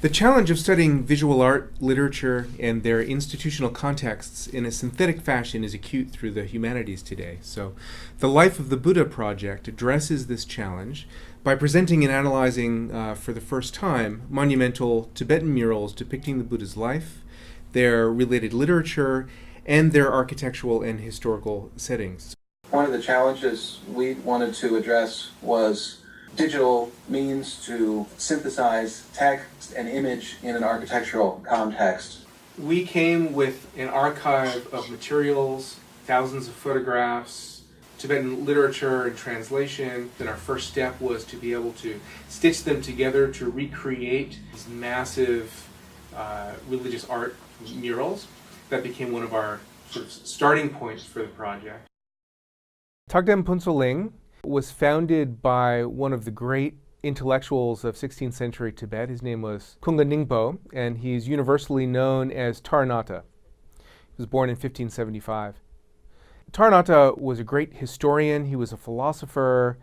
The challenge of studying visual art, literature, and their institutional contexts in a synthetic fashion is acute through the humanities today. So the Life of the Buddha project addresses this challenge by presenting and analyzing, for the first time, monumental Tibetan murals depicting the Buddha's life, their related literature, and their architectural and historical settings. One of the challenges we wanted to address was digital means to synthesize text and image in an architectural context. We came with an archive of materials, thousands of photographs, Tibetan literature and translation. Then our first step was to be able to stitch them together to recreate these massive religious art murals. That became one of our sort of starting points for the project. Tagdem Phuntsol Ling was founded by one of the great intellectuals of 16th century Tibet. His name was Kunga Ningpo, and he's universally known as Taranatha. He was born in 1575. Taranatha was a great historian. He was a philosopher.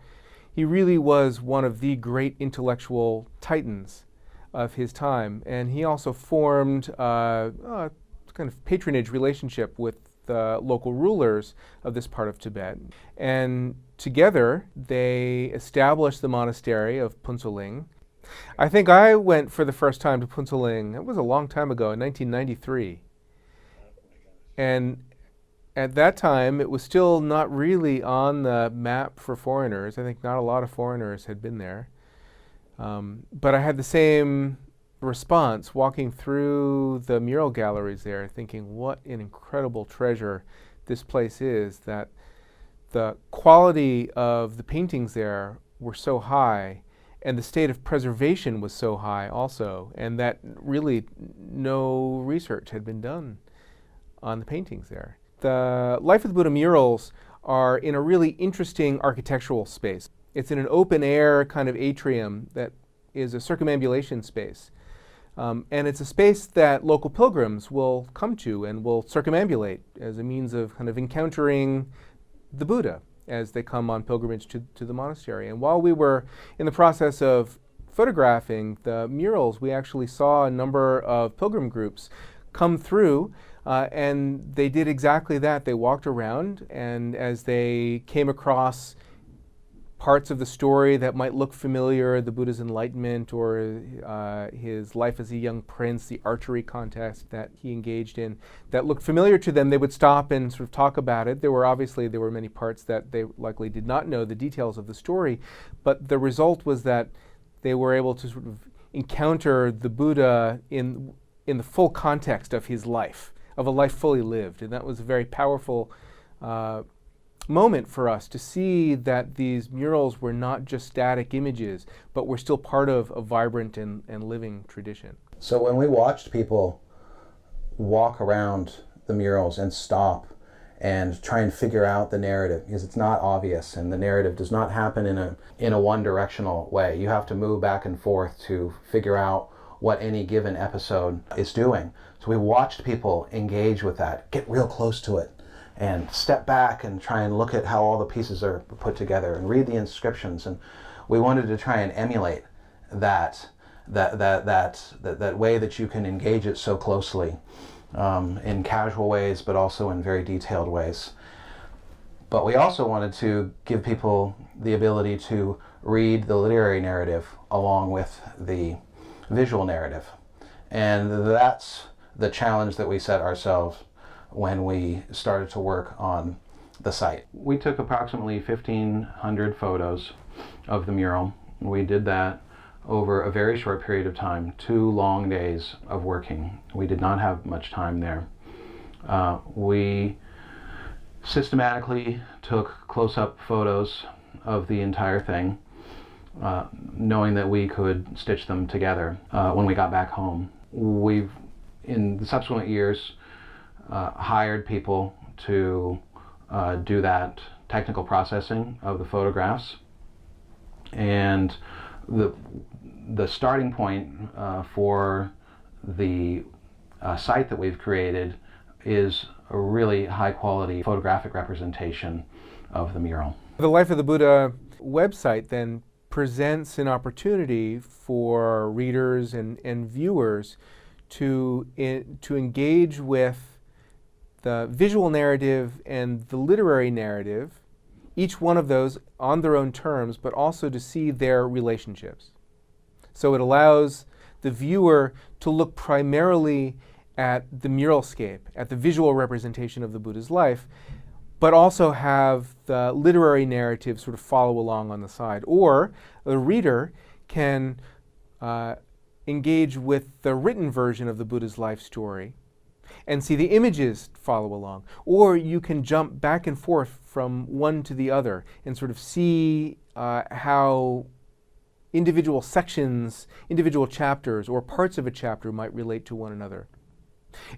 He really was one of the great intellectual titans of his time, and he also formed a kind of patronage relationship with the local rulers of this part of Tibet. And together, they established the monastery of Phuntsol Ling. I think I went for the first time to Phuntsol Ling, it was a long time ago, in 1993. And at that time, it was still not really on the map for foreigners. I think not a lot of foreigners had been there. But I had the same response walking through the mural galleries there, thinking what an incredible treasure this place is, that the quality of the paintings there were so high and the state of preservation was so high also, and that really no research had been done on the paintings there. The Life of the Buddha murals are in a really interesting architectural space. It's in an open air kind of atrium that is a circumambulation space. And it's a space that local pilgrims will come to and will circumambulate as a means of kind of encountering the Buddha as they come on pilgrimage to the monastery. And while we were in the process of photographing the murals, we actually saw a number of pilgrim groups come through, and they did exactly that. They walked around, and as they came across parts of the story that might look familiar, the Buddha's enlightenment or his life as a young prince, the archery contest that he engaged in, that looked familiar to them, they would stop and sort of talk about it. There were many parts that they likely did not know the details of the story, but the result was that they were able to sort of encounter the Buddha in the full context of his life, of a life fully lived. And that was a very powerful moment for us to see that these murals were not just static images, but were still part of a vibrant and living tradition. So when we watched people walk around the murals and stop and try and figure out the narrative, because it's not obvious and the narrative does not happen in a one-directional way. You have to move back and forth to figure out what any given episode is doing. So we watched people engage with that, get real close to it, and step back and try and look at how all the pieces are put together and read the inscriptions. And we wanted to try and emulate that way that you can engage it so closely in casual ways, but also in very detailed ways. But we also wanted to give people the ability to read the literary narrative along with the visual narrative. And that's the challenge that we set ourselves when we started to work on the site. We took approximately 1,500 photos of the mural. We did that over a very short period of time, 2 long days of working. We did not have much time there. We systematically took close-up photos of the entire thing, knowing that we could stitch them together when we got back home. We've, in the subsequent years, hired people to do that technical processing of the photographs, and the starting point for the site that we've created is a really high quality photographic representation of the mural. The Life of the Buddha website then presents an opportunity for readers and viewers to engage with the visual narrative and the literary narrative, each one of those on their own terms, but also to see their relationships. So it allows the viewer to look primarily at the muralscape, at the visual representation of the Buddha's life, but also have the literary narrative sort of follow along on the side. Or the reader can engage with the written version of the Buddha's life story and see the images follow along. Or you can jump back and forth from one to the other and sort of see how individual sections, individual chapters, or parts of a chapter might relate to one another.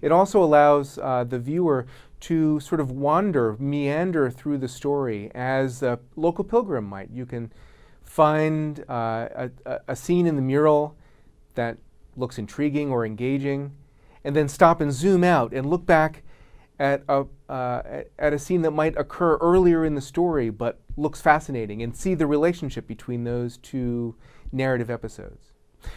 It also allows the viewer to sort of wander, meander through the story as a local pilgrim might. You can find a scene in the mural that looks intriguing or engaging, and then stop and zoom out and look back at a scene that might occur earlier in the story but looks fascinating, and see the relationship between those two narrative episodes.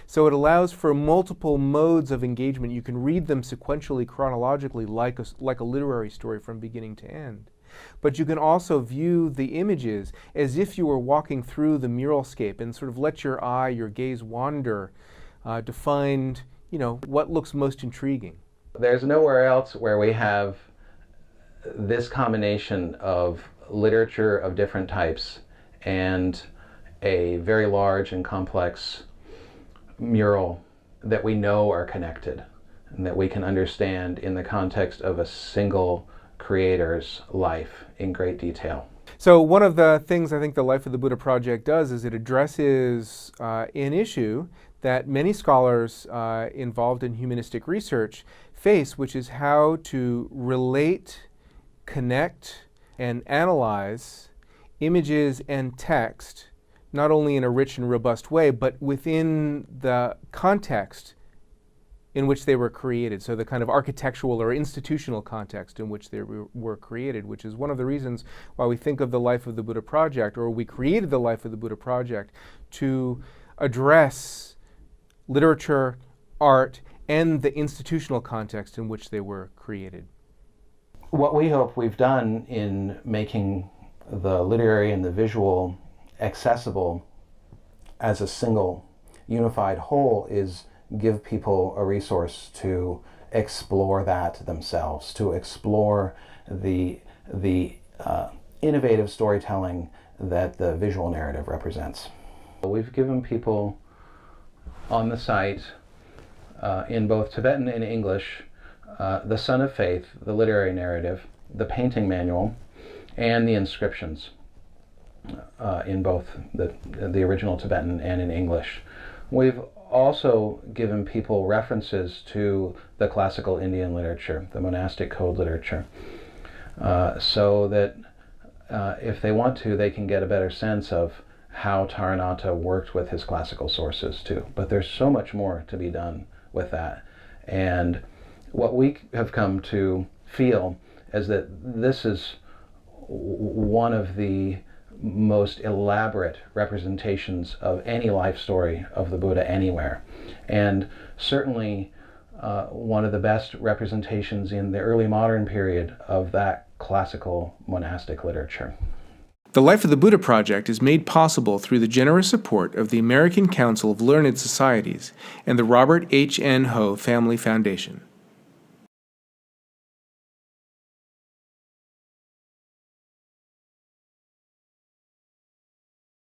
So it allows for multiple modes of engagement. You can read them sequentially, chronologically, like a literary story from beginning to end. But you can also view the images as if you were walking through the muralscape and sort of let your eye, your gaze wander to find, what looks most intriguing. There's nowhere else where we have this combination of literature of different types and a very large and complex mural that we know are connected and that we can understand in the context of a single creator's life in great detail. So one of the things I think the Life of the Buddha Project does is it addresses an issue that many scholars involved in humanistic research face, which is how to relate, connect, and analyze images and text, not only in a rich and robust way, but within the context in which they were created. So the kind of architectural or institutional context in which they were created, which is one of the reasons why we think of the Life of the Buddha Project, or we created the Life of the Buddha Project, to address literature, art, and the institutional context in which they were created. What we hope we've done in making the literary and the visual accessible as a single unified whole is give people a resource to explore that themselves, to explore the innovative storytelling that the visual narrative represents. We've given people on the site in both Tibetan and English the Son of Faith, the literary narrative, the painting manual, and the inscriptions in both the original Tibetan and in English. We've also given people references to the classical Indian literature, the monastic code literature, so that if they want to, they can get a better sense of how Taranaka worked with his classical sources too. But there's so much more to be done with that. And what we have come to feel is that this is one of the most elaborate representations of any life story of the Buddha anywhere, and certainly one of the best representations in the early modern period of that classical monastic literature. The Life of the Buddha Project is made possible through the generous support of the American Council of Learned Societies and the Robert H. N. Ho Family Foundation.